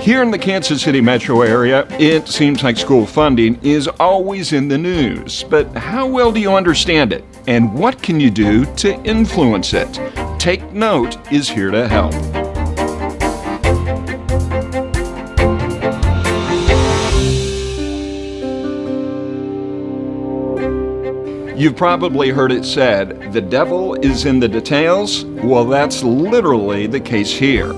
Here in the Kansas City metro area, it seems like school funding is always in the news. But how well do you understand it? And what can you do to influence it? Take Note is here to help. You've probably heard it said, the devil is in the details. Well, that's literally the case here.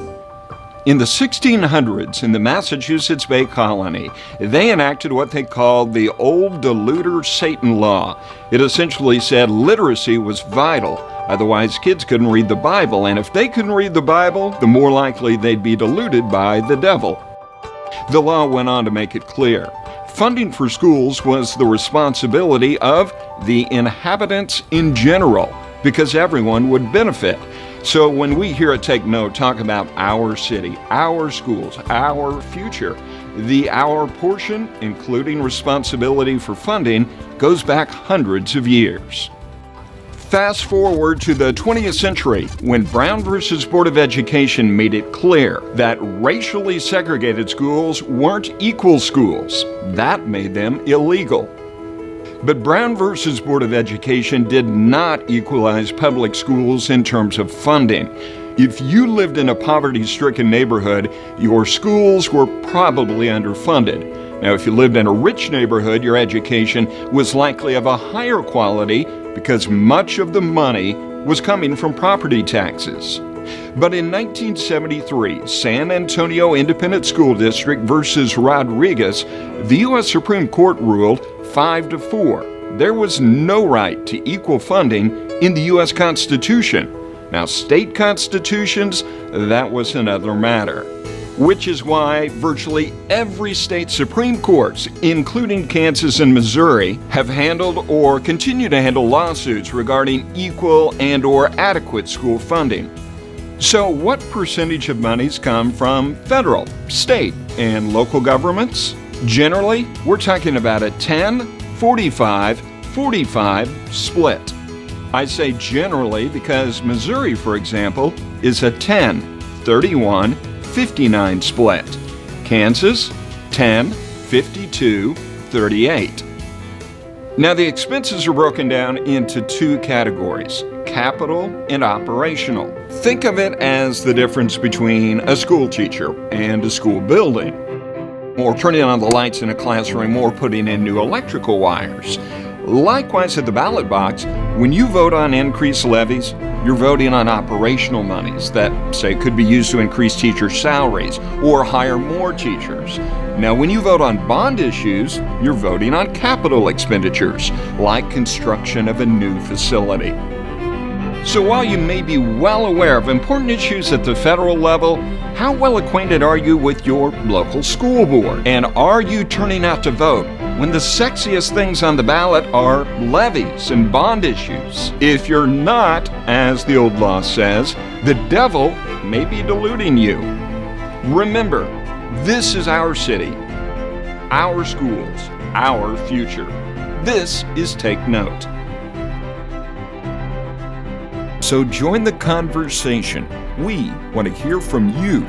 In the 1600s, in the Massachusetts Bay Colony, they enacted what they called the Old Deluder Satan Law. It essentially said literacy was vital. Otherwise, kids couldn't read the Bible, and if they couldn't read the Bible, the more likely they'd be deluded by the devil. The law went on to make it clear. Funding for schools was the responsibility of the inhabitants in general, because everyone would benefit. So when we here at Take Note talk about our city, our schools, our future, the our portion, including responsibility for funding, goes back hundreds of years. Fast forward to the 20th century, when Brown versus Board of Education made it clear that racially segregated schools weren't equal schools. That made them illegal. But Brown versus Board of Education did not equalize public schools in terms of funding. If you lived in a poverty-stricken neighborhood, your schools were probably underfunded. Now, if you lived in a rich neighborhood, your education was likely of a higher quality because much of the money was coming from property taxes. But in 1973, San Antonio Independent School District versus Rodriguez, the U.S. Supreme Court ruled 5-4. There was no right to equal funding in the U.S. Constitution. Now, state constitutions, that was another matter. Which is why virtually every state Supreme Courts, including Kansas and Missouri, have handled or continue to handle lawsuits regarding equal and/or adequate school funding. So what percentage of monies come from federal, state, and local governments? Generally, we're talking about a 10-45-45 split. I say generally because Missouri, for example, is a 10-31-59 split. Kansas, 10-52-38. Now the expenses are broken down into two categories, capital and operational. Think of it as the difference between a school teacher and a school building, or turning on the lights in a classroom, or putting in new electrical wires. Likewise, at the ballot box, when you vote on increased levies, you're voting on operational monies that, say, could be used to increase teachers' salaries or hire more teachers. Now, when you vote on bond issues, you're voting on capital expenditures, like construction of a new facility. So while you may be well aware of important issues at the federal level, how well acquainted are you with your local school board? And are you turning out to vote when the sexiest things on the ballot are levies and bond issues? If you're not, as the old law says, the devil may be deluding you. Remember, this is our city, our schools, our future. This is Take Note. So join the conversation. We want to hear from you.